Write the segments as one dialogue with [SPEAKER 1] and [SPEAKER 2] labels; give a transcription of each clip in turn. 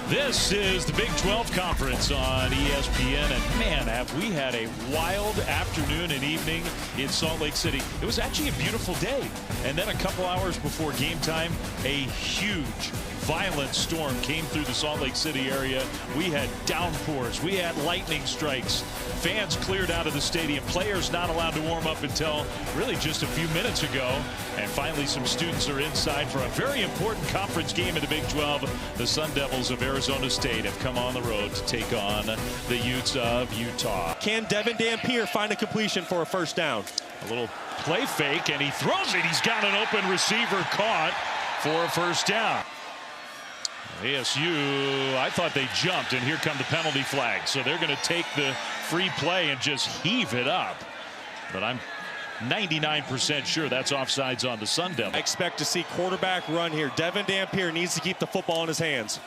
[SPEAKER 1] This is the Big 12 Conference on ESPN, and man, have we had a wild afternoon and evening in Salt Lake City. It was actually a beautiful day, and then a couple hours before game time, a huge, violent storm came through the Salt Lake City area. We had downpours, we had lightning strikes, fans cleared out of the stadium, players not allowed to warm up until really just a few minutes ago, and finally some students are inside for a very important conference game in the Big 12. The Sun Devils of Arizona State have come on the road to take on the Utes of Utah.
[SPEAKER 2] Can Devin Dampier find a completion for a first down?
[SPEAKER 1] A little play fake, and he throws it. He's got an open receiver caught for a first down. ASU, I thought they jumped, and here come the penalty flags. So they're going to take the free play and just heave it up. But I'm 99% sure that's offsides on the Sun Devils.
[SPEAKER 2] I expect to see quarterback run here. Devin Dampier needs to keep the football in his hands.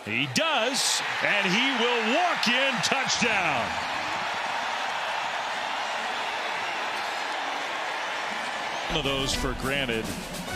[SPEAKER 1] He does, and he will walk in. Touchdown. One of those for granted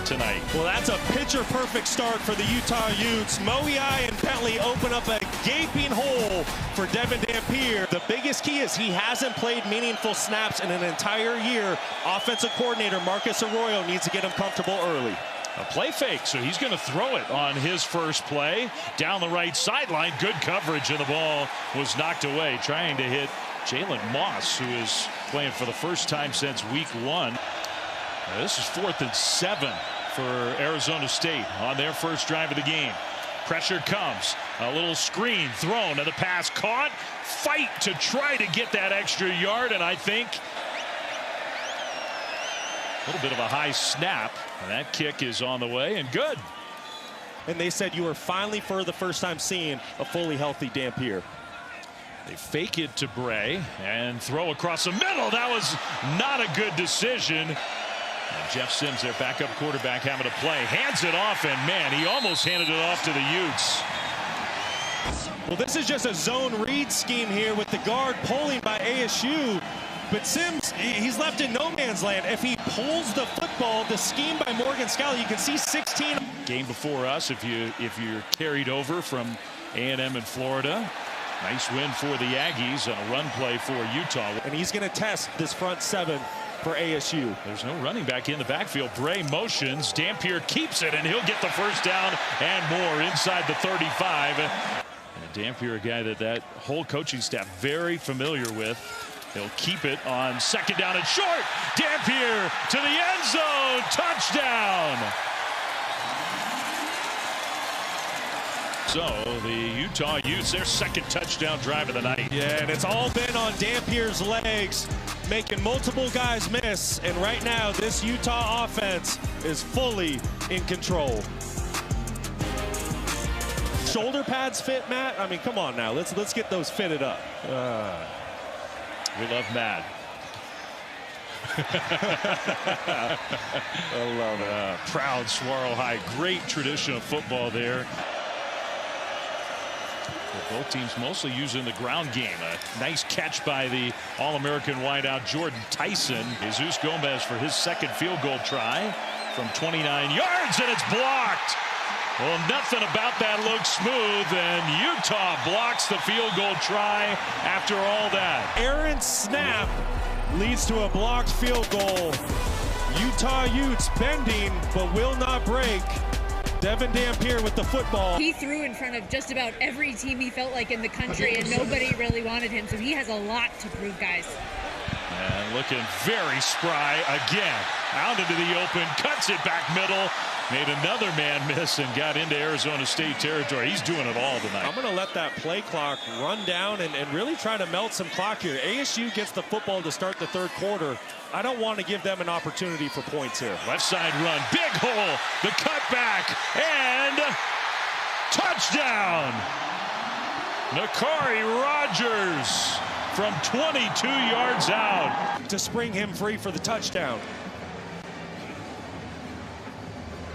[SPEAKER 1] tonight.
[SPEAKER 2] Well, that's a picture-perfect start for the Utah Utes. Moei and Bentley open up a gaping hole for Devin Dampier. The biggest key is he hasn't played meaningful snaps in an entire year. Offensive coordinator Marcus Arroyo needs to get him comfortable early.
[SPEAKER 1] A play fake, so he's going to throw it on his first play. Down the right sideline, good coverage, and the ball was knocked away. Trying to hit Jalen Moss, who is playing for the first time since week 1. This is 4th and 7 for Arizona State on their first drive of the game. Pressure comes. A little screen thrown, and the pass caught. Fight to try to get that extra yard, and I think a little bit of a high snap. And that kick is on the way, and good.
[SPEAKER 2] And they said you were finally, for the first time, seeing a fully healthy Dampier.
[SPEAKER 1] They fake it to Bray and throw across the middle. That was not a good decision. And Jeff Sims, their backup quarterback, having to play. Hands it off, and man, he almost handed it off to the Utes.
[SPEAKER 2] Well, this is just a zone read scheme here with the guard pulling by ASU. But Sims, he's left in no man's land. If he pulls the football, the scheme by Morgan Scally, you can see 16.
[SPEAKER 1] Game before us, if you're carried over from A&M in Florida. Nice win for the Aggies on a run play for Utah.
[SPEAKER 2] And he's going to test this front seven for ASU.
[SPEAKER 1] There's no running back in the backfield. Bray motions. Dampier keeps it, and he'll get the first down and more inside the 35. And Dampier, a guy that whole coaching staff very familiar with. He'll keep it on second down and short. Dampier to the end zone. Touchdown. So the Utah Utes, their second touchdown drive of the night.
[SPEAKER 2] Yeah, and it's all been on Dampier's legs, making multiple guys miss. And right now, this Utah offense is fully in control. Shoulder pads fit, Matt? I mean, come on now. Let's get those fitted up.
[SPEAKER 1] We love Matt.
[SPEAKER 2] I love it.
[SPEAKER 1] Proud Saguaro High. Great tradition of football there. Both teams mostly using the ground game. A nice catch by the All-American wideout Jordan Tyson. Jesus Gomez for his second field goal try from 29 yards, and it's blocked. Well, nothing about that looks smooth, and Utah blocks the field goal try after all that.
[SPEAKER 2] Aaron's snap leads to a blocked field goal. Utah Utes bending but will not break. Devin Dampier with the football.
[SPEAKER 3] He threw in front of just about every team he felt like in the country, and nobody really wanted him, so he has a lot to prove, guys.
[SPEAKER 1] And looking very spry again. Out into the open, cuts it back middle, made another man miss and got into Arizona State territory. He's doing it all tonight.
[SPEAKER 2] I'm going to let that play clock run down and really try to melt some clock here. ASU gets the football to start the third quarter. I don't want to give them an opportunity for points here.
[SPEAKER 1] Left side run, big hole, the cutback, and touchdown! Nakari Rogers from 22 yards out.
[SPEAKER 2] To spring him free for the touchdown.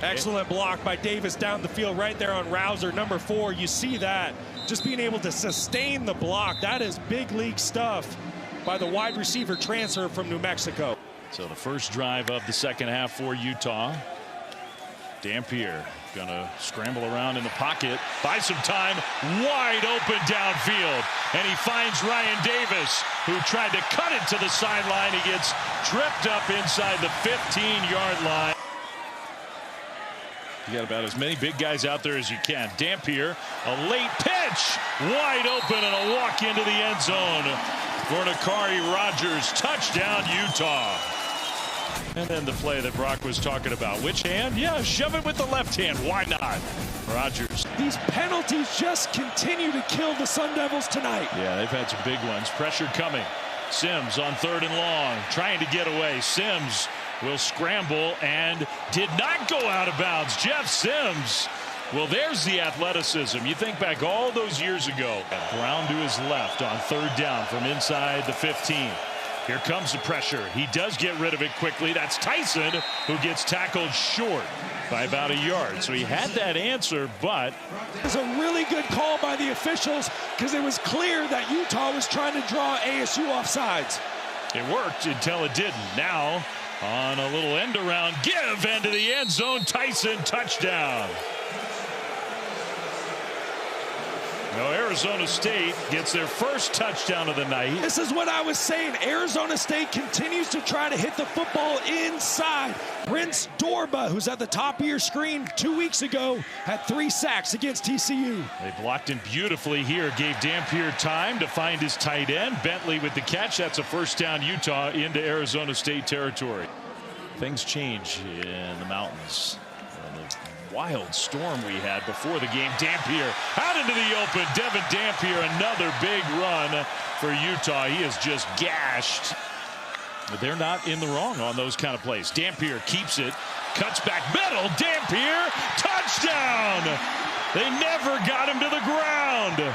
[SPEAKER 2] Excellent block by Davis down the field right there on Rouser, number 4. You see that. Just being able to sustain the block. That is big league stuff by the wide receiver transfer from New Mexico.
[SPEAKER 1] So the first drive of the second half for Utah. Dampier Gonna scramble around in the pocket, buy some time, wide open downfield, and he finds Ryan Davis, who tried to cut it to the sideline. He gets tripped up inside the 15-yard line. You got about as many big guys out there as you can. Dampier, a late pitch, wide open, and a walk into the end zone for Nakari Rogers. Touchdown, Utah. And then the play that Brock was talking about. Which hand? Yeah, shove it with the left hand. Why not? Rogers.
[SPEAKER 4] These penalties just continue to kill the Sun Devils tonight.
[SPEAKER 1] Yeah, they've had some big ones. Pressure coming. Sims on 3rd and long, trying to get away. Sims will scramble and did not go out of bounds. Jeff Sims. Well, there's the athleticism. You think back all those years ago. Brown to his left on 3rd down from inside the 15. Here comes the pressure. He does get rid of it quickly. That's Tyson, who gets tackled short by about a yard. So he had that answer, but
[SPEAKER 4] it was a really good call by the officials because it was clear that Utah was trying to draw ASU offsides.
[SPEAKER 1] It worked until it didn't. Now on a little end around give into the end zone. Tyson, touchdown. Now Arizona State gets their first touchdown of the night.
[SPEAKER 4] This is what I was saying. Arizona State continues to try to hit the football inside. Prince Dorba, who's at the top of your screen 2 weeks ago, had 3 sacks against TCU.
[SPEAKER 1] They blocked him beautifully here. Gave Dampier time to find his tight end. Bentley with the catch. That's a first down, Utah into Arizona State territory. Things change in the mountains. Wild storm we had before the game. Dampier out into the open. Devin Dampier, another big run for Utah. He is just gashed. But they're not in the wrong on those kind of plays. Dampier keeps it, cuts back middle. Dampier, touchdown. They never got him to the ground.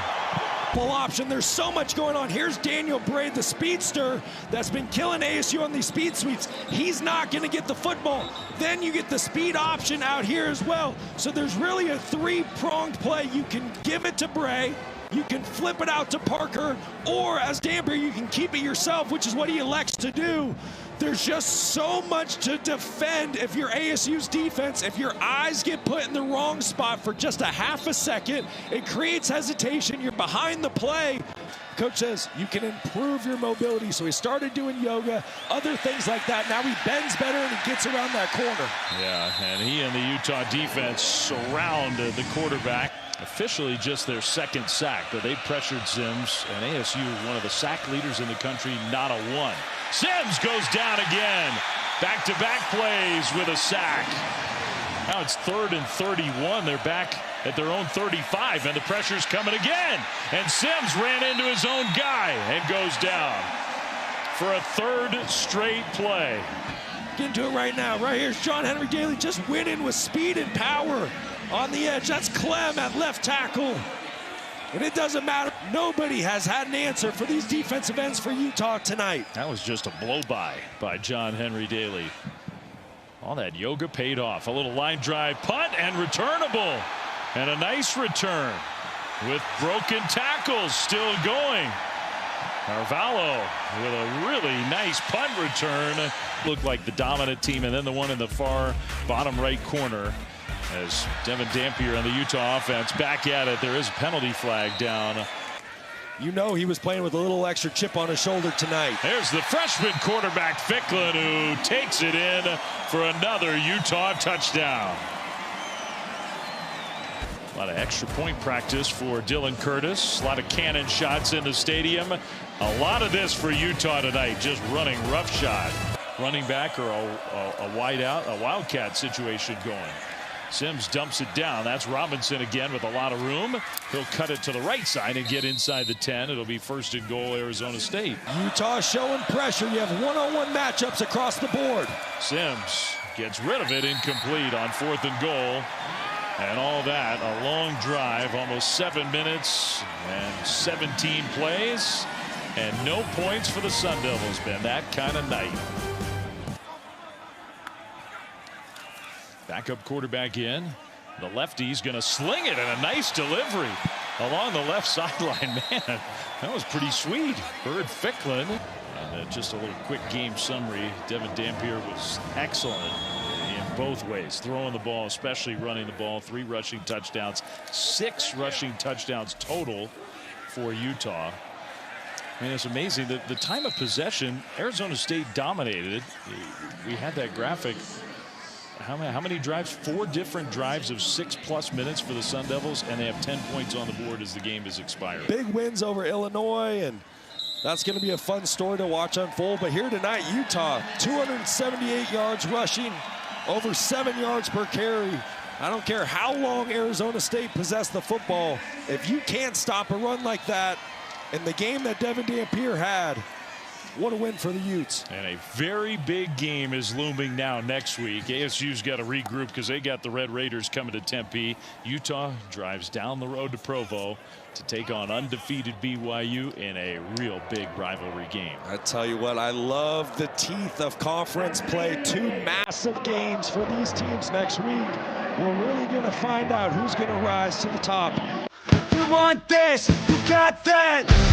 [SPEAKER 4] Full option. There's so much going on. Here's Daniel Braid, the speedster that's been killing ASU on these speed sweeps. He's not going to get the football. Then you get the speed option out here as well. So there's really a 3-pronged play. You can give it to Bray, you can flip it out to Parker, or as Dampier, you can keep it yourself, which is what he elects to do. There's just so much to defend if you're ASU's defense. If your eyes get put in the wrong spot for just a half a second, it creates hesitation. You're behind the play. Coach says you can improve your mobility. So he started doing yoga, other things like that. Now he bends better and he gets around that corner.
[SPEAKER 1] Yeah, and he and the Utah defense surround the quarterback. Officially just their 2nd sack, but they pressured Sims, and ASU, one of the sack leaders in the country, not a one. Sims goes down again. Back-to-back plays with a sack. Now it's 3rd and 31. They're back at their own 35, and the pressure's coming again. And Sims ran into his own guy and goes down for a 3rd straight play.
[SPEAKER 4] Get into it right now. Right here's John Henry Daly just winning with speed and power on the edge. That's Clem at left tackle. And it doesn't matter. Nobody has had an answer for these defensive ends for Utah tonight.
[SPEAKER 1] That was just a blow-by by John Henry Daly. All that yoga paid off. A little line drive punt and returnable. And a nice return with broken tackles still going. Carvalho with a really nice punt return. Looked like the dominant team, and then the one in the far bottom right corner. As Devin Dampier on the Utah offense back at it. There is a penalty flag down.
[SPEAKER 4] You know he was playing with a little extra chip on his shoulder tonight.
[SPEAKER 1] There's the freshman quarterback Ficklin, who takes it in for another Utah touchdown. A lot of extra point practice for Dylan Curtis. A lot of cannon shots in the stadium. A lot of this for Utah tonight, just running roughshod. Running back or a wide out, a wildcat situation going. Sims dumps it down. That's Robinson again with a lot of room. He'll cut it to the right side and get inside the 10. It'll be 1st and goal, Arizona State.
[SPEAKER 4] Utah showing pressure. You have one-on-one matchups across the board.
[SPEAKER 1] Sims gets rid of it, incomplete on 4th and goal. And all that, a long drive, almost 7 minutes and 17 plays. And no points for the Sun Devils. Been that kind of night. Backup quarterback in. The lefty's going to sling it, and a nice delivery along the left sideline. Man, that was pretty sweet. Bird Ficklin. And just a little quick game summary. Devin Dampier was excellent in both ways, throwing the ball, especially running the ball. 3 rushing touchdowns, 6 rushing touchdowns total for Utah. I mean, it's amazing that the time of possession, Arizona State dominated. We had that graphic. How many drives? 4 different drives of 6+ minutes for the Sun Devils, and they have 10 points on the board as the game is expired.
[SPEAKER 4] Big wins over Illinois, and that's going to be a fun story to watch unfold. But here tonight, Utah, 278 yards rushing, over 7 yards per carry. I don't care how long Arizona State possessed the football. If you can't stop a run like that in the game that Devin Dampier had, what a win for the Utes.
[SPEAKER 1] And a very big game is looming now next week. ASU's got to regroup because they got the Red Raiders coming to Tempe. Utah drives down the road to Provo to take on undefeated BYU in a real big rivalry game.
[SPEAKER 4] I tell you what, I love the teeth of conference play. 2 massive games for these teams next week. We're really going to find out who's going to rise to the top.
[SPEAKER 5] You want this, you got that.